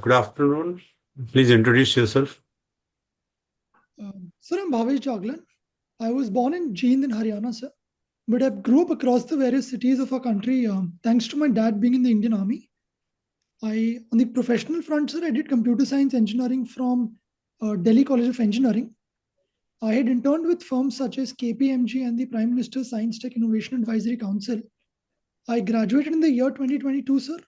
Good afternoon. Please introduce yourself. Sir, I'm Bhavesh Jaglan. I was born in Jind in Haryana, sir, but I grew up across the various cities of our country thanks to my dad being in the Indian Army. On the professional front, sir, I did computer science engineering from Delhi College of Engineering. I had interned with firms such as KPMG and the Prime Minister's Science Tech Innovation Advisory Council. I graduated in the year 2022, sir,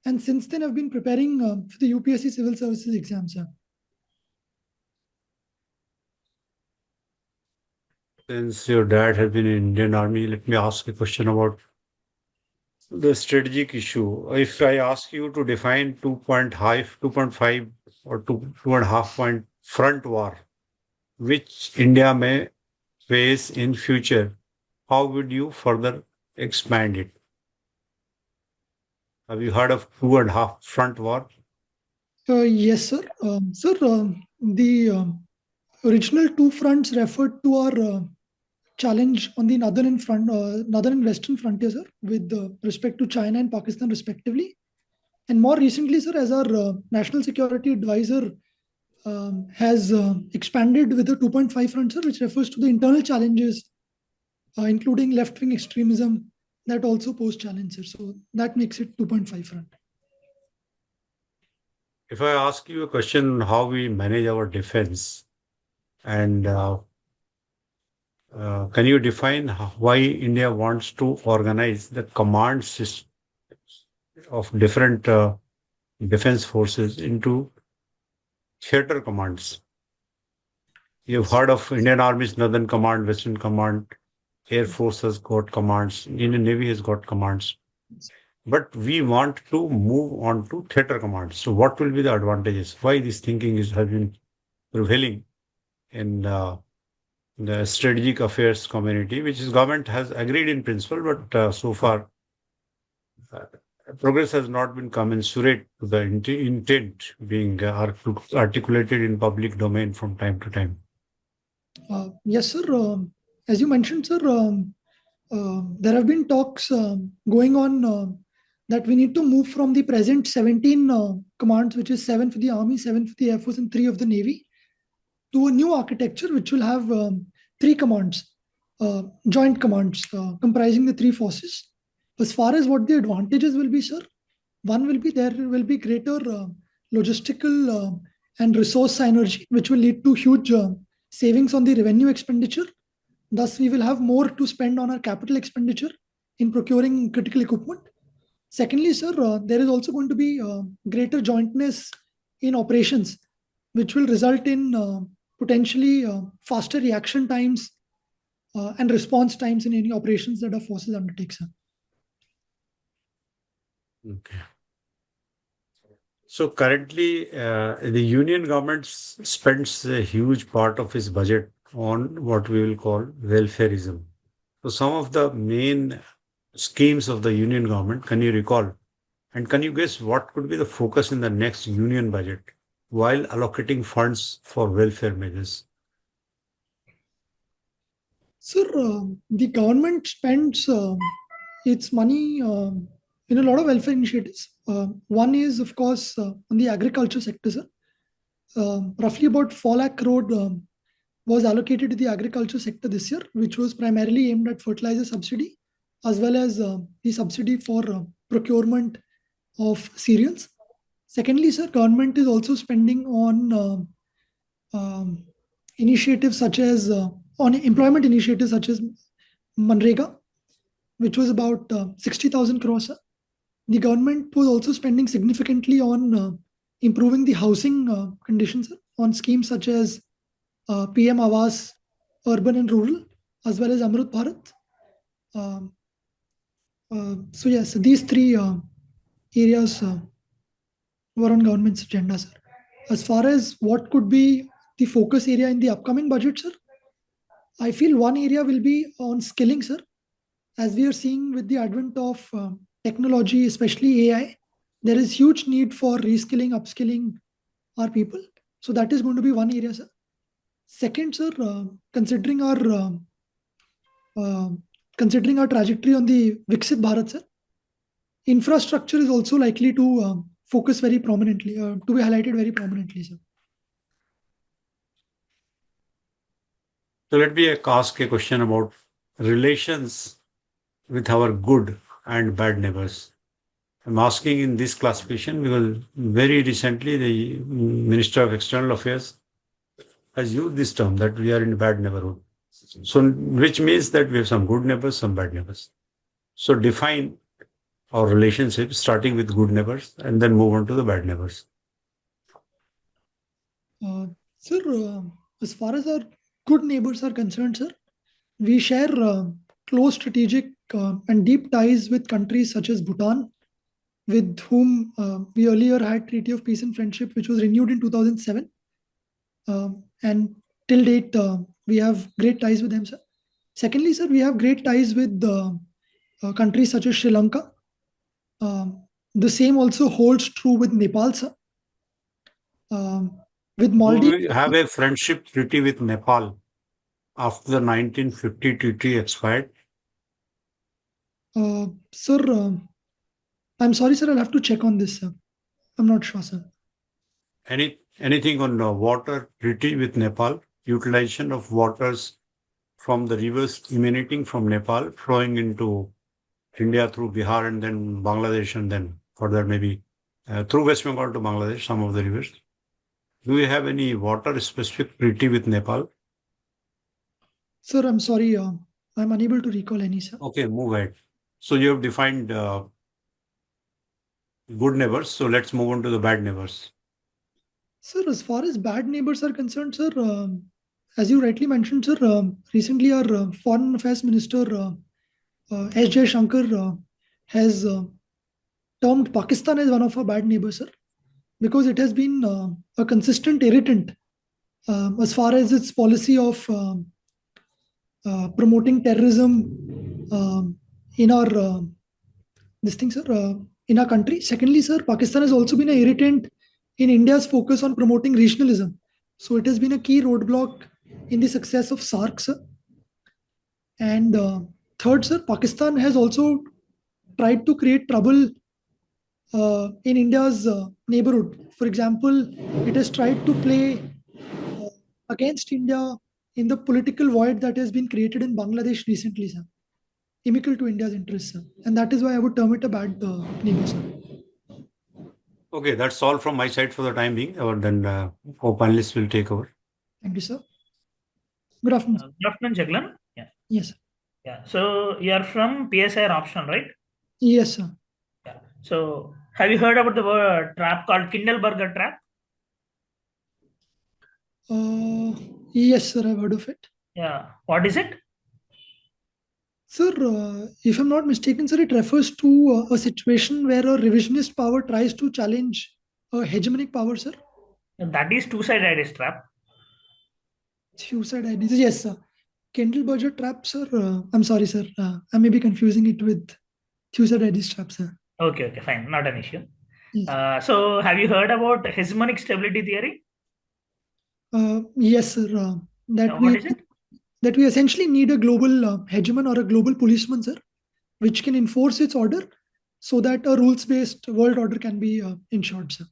and since then I've been preparing for the UPSC Civil Services exam, sir. Since your dad has been in Indian Army, let me ask a question about the strategic issue. If I ask you to define 2.5 or 2.5 point front war, which India may face in future, how would you further expand it? Have you heard of 2.5 front war? Yes, sir. The original two fronts referred to our challenge on the northern and western frontier, sir, with respect to China and Pakistan, respectively. And more recently, sir, as our national security advisor has expanded with the 2.5 front, sir, which refers to the internal challenges, including left-wing extremism, that also pose challenges. So that makes it 2.5 front. If I ask you a question on how we manage our defense, and can you define why India wants to organize the command system of different defense forces into theater commands? You've heard of Indian Army's Northern Command, Western Command, Air Force has got commands, Indian Navy has got commands. But we want to move on to theater commands. So what will be the advantages? Why this thinking has been prevailing in the strategic affairs community, which is government has agreed in principle, but so far uh, progress has not been commensurate to the intent being articulated in public domain from time to time. Yes, sir. As you mentioned, sir, there have been talks going on that we need to move from the present 17 commands, which is 7 for the Army, 7 for the Air Force, and 3 of the Navy, to a new architecture which will have 3 commands, joint commands comprising the 3 forces. As far as what the advantages will be, sir, one will be there will be greater logistical and resource synergy, which will lead to huge savings on the revenue expenditure. Thus, we will have more to spend on our capital expenditure in procuring critical equipment. Secondly, sir, there is also going to be greater jointness in operations, which will result in potentially faster reaction times and response times in any operations that our forces undertake, sir. Okay. So currently, the union government spends a huge part of its budget on what we will call welfareism. So some of the main schemes of the union government, can you recall? And can you guess what could be the focus in the next union budget while allocating funds for welfare measures? Sir, the government spends its money in a lot of welfare initiatives. One is, of course, on the agriculture sector, sir. Roughly about 4 lakh crore was allocated to the agriculture sector this year, which was primarily aimed at fertilizer subsidy, as well as the subsidy for procurement of cereals. Secondly, sir, government is also spending on initiatives such as on employment initiatives such as Manrega, which was about 60,000 crores. Sir. The government was also spending significantly on improving the housing conditions on schemes such as PM Awas, urban and rural, as well as Amrut Bharat. So yes, these 3 areas were on government's agenda, sir. As far as what could be the focus area in the upcoming budget, sir, I feel one area will be on skilling, sir. As we are seeing with the advent of technology, especially AI, there is huge need for reskilling, upskilling our people. So that is going to be one area, sir. Second, sir, considering our trajectory on the Viksit Bharat, sir, infrastructure is also likely to focus very prominently, to be highlighted very prominently, sir. So let me ask a question about relations with our good and bad neighbors. I'm asking in this classification because very recently the Minister of External Affairs has used this term that we are in bad neighborhood. So, which means that we have some good neighbors, some bad neighbors. So define our relationship starting with good neighbors and then move on to the bad neighbors. Sir, as far as our good neighbors are concerned, sir, we share close strategic and deep ties with countries such as Bhutan, with whom we earlier had Treaty of Peace and Friendship, which was renewed in 2007. And till date, we have great ties with them, sir. Secondly, sir, we have great ties with countries such as Sri Lanka. The same also holds true with Nepal, sir. With Do Maldives, we have a friendship treaty with Nepal after the 1950 treaty expired? sir, I'm sorry, sir. I'll have to check on this, sir. I'm not sure, sir. Anything on water treaty with Nepal? Utilization of waters from the rivers emanating from Nepal, flowing into India through Bihar and then Bangladesh, and then further maybe through West Bengal to Bangladesh, some of the rivers. Do we have any water specific treaty with Nepal? Sir, I'm sorry. I'm unable to recall any, sir. Okay, move ahead. So you have defined good neighbors. So let's move on to the bad neighbors. Sir, as far as bad neighbors are concerned, sir, as you rightly mentioned, sir, recently our Foreign Affairs Minister, S. J. Shankar, has termed Pakistan as one of our bad neighbors, sir, because it has been a consistent irritant as far as its policy of promoting terrorism in our this thing, sir, in our country. Secondly, sir, Pakistan has also been an irritant in India's focus on promoting regionalism. So it has been a key roadblock in the success of SARC, sir. And third, sir, Pakistan has also tried to create trouble in India's neighborhood. For example, it has tried to play against India in the political void that has been created in Bangladesh recently, sir, inimical to India's interests, sir. And that is why I would term it a bad neighbor, sir. Okay, that's all from my side for the time being. Or then our panelists will take over. Thank you, sir. Good afternoon. Good afternoon, Jaglan. Yeah. Yes, sir. Yeah. So you are from PSI option, right? Yes, sir. Yeah. So have you heard about the word trap called Kindleberger trap? Yes, sir, I've heard of it. Yeah. What is it? Sir, if I'm not mistaken, sir, it refers to a situation where a revisionist power tries to challenge a hegemonic power, sir. That is two-sided trap. Two-sided ideas. Yes, sir. Kindleberger trap, sir. I'm sorry, sir. I may be confusing it with two-sided trap, sir. Okay, fine. Not an issue. Yes. So have you heard about hegemonic stability theory? Yes, sir. What is it? That we essentially need a global hegemon or a global policeman, sir, which can enforce its order so that a rules-based world order can be ensured, sir.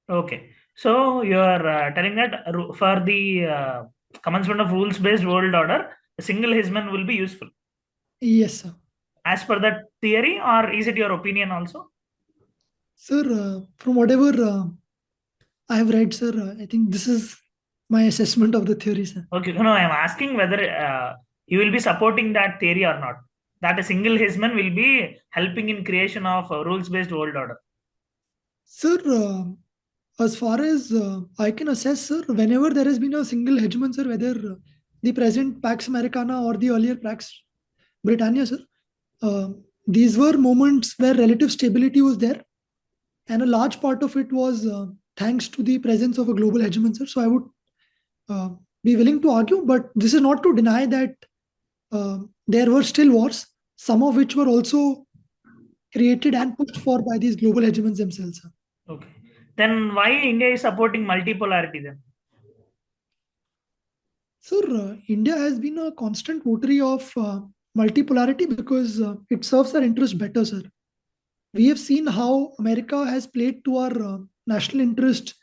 Okay. So you are telling that for the commencement of rules-based world order, a single hegemon will be useful. Yes, sir. As per that theory, or is it your opinion also? Sir, from whatever I have read, sir, I think this is my assessment of the theory, sir. Okay, no, I am asking whether you will be supporting that theory or not. That a single hegemon will be helping in creation of a rules-based world order. Sir, as far as I can assess, sir, whenever there has been a single hegemon, sir, whether the present Pax Americana or the earlier Pax Britannia, sir, these were moments where relative stability was there, and a large part of it was thanks to the presence of a global hegemon, sir. So I would be willing to argue, but this is not to deny that there were still wars, some of which were also created and pushed for by these global hegemons themselves, sir. Okay. Then why India is supporting multipolarity then? Sir, India has been a constant votary of multipolarity because it serves our interest better, sir. we have seen how America has played to our national interest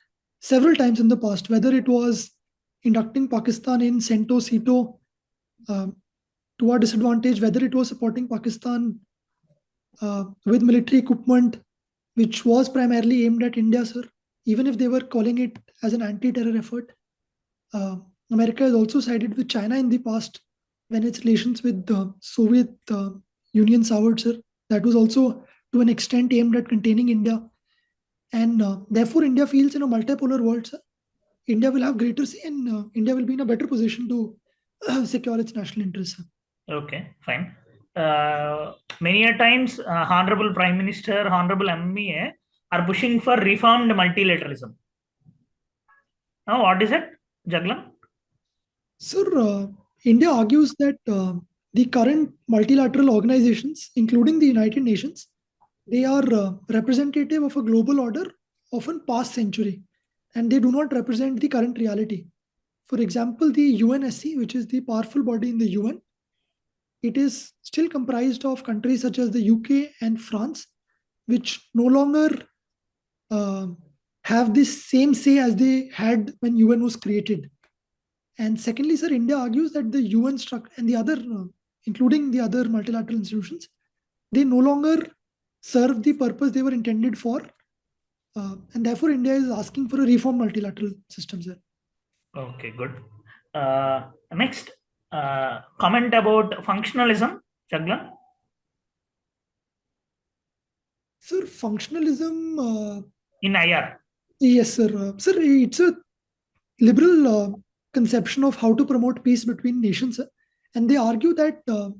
several times in the past, whether it was inducting Pakistan in CENTO, CETO to our disadvantage, whether it was supporting Pakistan with military equipment, which was primarily aimed at India, sir. Even if they were calling it as an anti-terror effort, America has also sided with China in the past when its relations with the Soviet Union soured, sir. That was also to an extent aimed at containing India. And therefore, India feels in a multipolar world, sir. India will have greater say and India will be in a better position to secure its national interests, sir. Okay, fine. Many a times, Honorable Prime Minister, Honorable MEA are pushing for reformed multilateralism. Now, what is it, Jaglan? Sir, India argues that the current multilateral organizations, including the United Nations, they are representative of a global order, often past century, and they do not represent the current reality. For example, the UNSC, which is the powerful body in the UN, it is still comprised of countries such as the UK and France, which no longer have this same say as they had when UN was created. And secondly, sir, India argues that the UN structure and the other, including the other multilateral institutions, they no longer serve the purpose they were intended for. And therefore, India is asking for a reform multilateral system, sir. Okay, good. Next, comment about functionalism, Jaglan. Sir, functionalism. In IR. Yes, sir. Sir, it's a liberal conception of how to promote peace between nations, sir. And they argue that to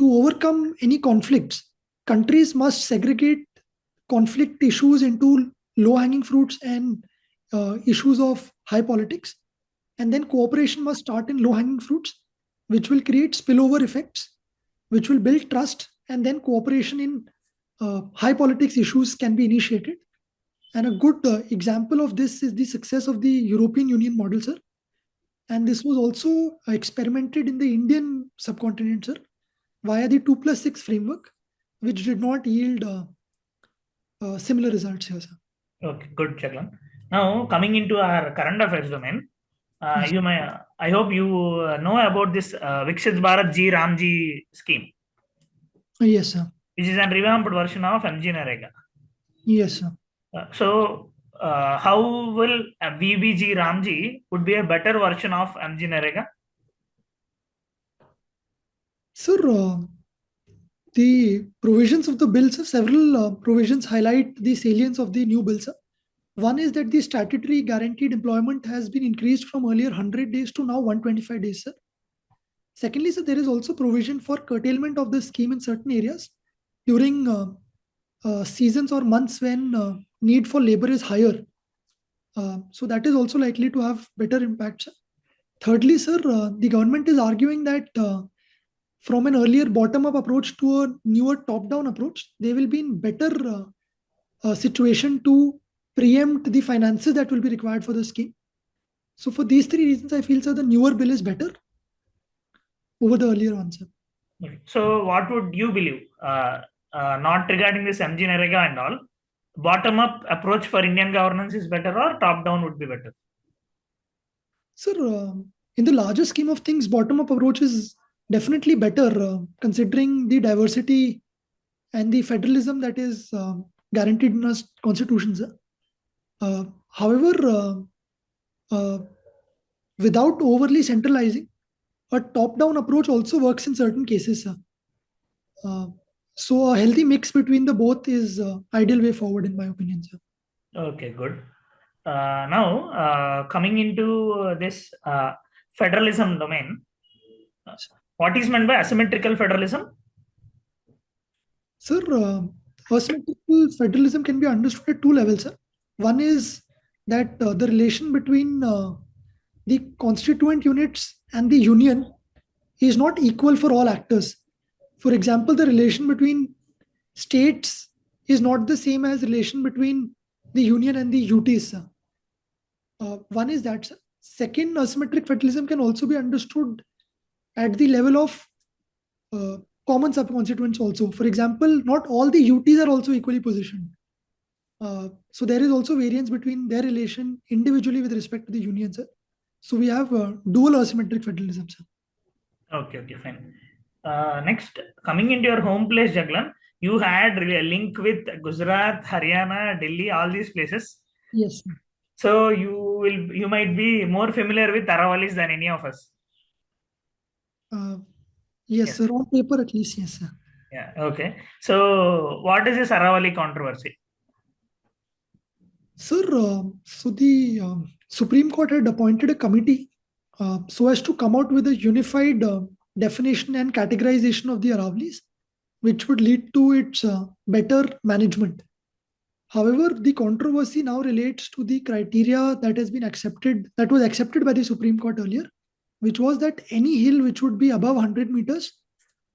overcome any conflicts, countries must segregate conflict issues into low-hanging fruits and issues of high politics. And then cooperation must start in low-hanging fruits, which will create spillover effects, which will build trust, and then cooperation in high politics issues can be initiated. And a good example of this is the success of the European Union model, sir. And this was also experimented in the Indian subcontinent, sir, via the 2+6 framework, which did not yield similar results here, sir. Okay, good, Jaglan. Now, coming into our current affairs domain, Yes. I hope you know about this Viksit Bharat Ji Ramji scheme, Yes, sir. which is a revamped version of MG Narega. Yes, sir. So, how will VBG Ramji would be a better version of MG Narega? Sir, the provisions of the bill, sir, several provisions highlight the salience of the new bill, sir. One is that the statutory guaranteed employment has been increased from earlier 100 days to now 125 days, sir. Secondly, sir, there is also provision for curtailment of the scheme in certain areas during seasons or months when need for labor is higher. So that is also likely to have better impact, sir. Thirdly, sir, the government is arguing that from an earlier bottom-up approach to a newer top-down approach, they will be in better situation to preempt the finances that will be required for the scheme. So for these three reasons, I feel, sir, the newer bill is better over the earlier one, sir. So what would you believe? Not regarding this MG Narega and all, bottom-up approach for Indian governance is better or top-down would be better? Sir, in the larger scheme of things, bottom-up approach is definitely better considering the diversity and the federalism that is guaranteed in our constitution, sir. However, without overly centralizing, a top-down approach also works in certain cases, sir. So a healthy mix between the both is ideal way forward, in my opinion, sir. Okay, good. Now, coming into this federalism domain, what is meant by asymmetrical federalism? Sir, asymmetrical federalism can be understood at two levels, sir. One is that the relation between the constituent units and the union is not equal for all actors. For example, the relation between states is not the same as relation between the union and the UTs, sir. One is that, sir. Second, asymmetric federalism can also be understood at the level of common subconstituents also. For example, not all the UTs are also equally positioned. So there is also variance between their relation individually with respect to the union, sir. So we have dual asymmetric federalism, sir. Okay, fine. Next, coming into your home place, Jaglan, you had a link with Gujarat, Haryana, Delhi, all these places. Yes, sir. So you might be more familiar with Aravallis than any of us. Yes, Yes. sir. On paper, at least, yes, sir. Yeah. Okay. So what is this Aravalli controversy? Sir, so the Supreme Court had appointed a committee so as to come out with a unified definition and categorization of the Aravallis, which would lead to its better management. However, the controversy now relates to the criteria that was accepted by the Supreme Court earlier, which was that any hill which would be above 100 meters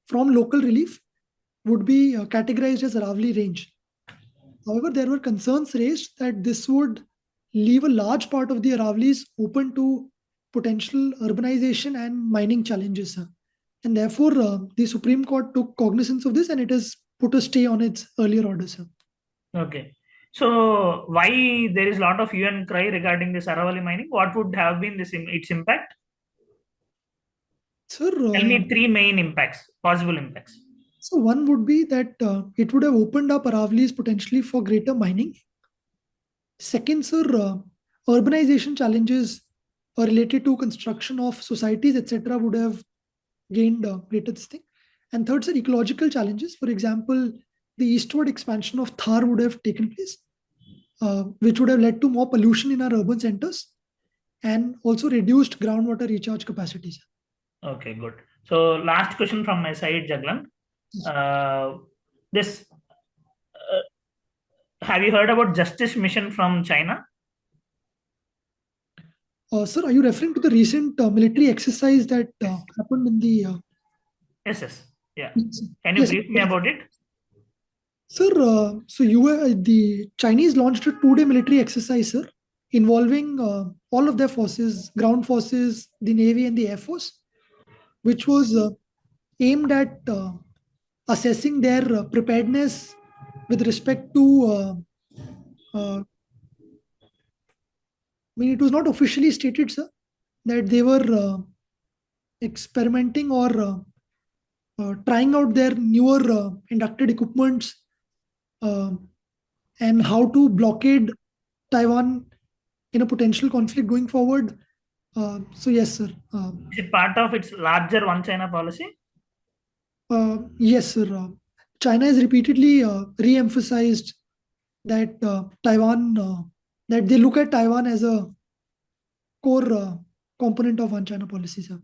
from local relief would be categorized as Aravalli range. However, there were concerns raised that this would leave a large part of the Aravallis open to potential urbanization and mining challenges. And therefore, the Supreme Court took cognizance of this and it has put a stay on its earlier order, sir. Okay. So why there is a lot of hue and cry regarding this Aravalli mining? What would have been its impact? Sir, Tell me three main impacts, possible impacts. So one would be that it would have opened up Aravallis potentially for greater mining. Second, sir, urbanization challenges related to construction of societies, etc., would have gained greater this thing. And third, sir, ecological challenges. For example, the eastward expansion of Thar would have taken place, which would have led to more pollution in our urban centers and also reduced groundwater recharge capacities. Okay, good. So last question from my side, Jaglan. Have you heard about Justice Mission from China? Sir, are you referring to the recent military exercise that happened in the... Yes. Yeah. Yes, Can you yes, brief me about it? Sir, the Chinese launched a 2-day military exercise, sir, involving all of their forces, ground forces, the Navy and the Air Force, which was aimed at assessing their preparedness with respect to it was not officially stated, sir, that they were experimenting or trying out their newer inducted equipments and how to blockade Taiwan in a potential conflict going forward. So yes, sir. Is it part of its larger One China policy? Yes, sir. China has repeatedly re-emphasized that that they look at Taiwan as a core component of One China policy, sir.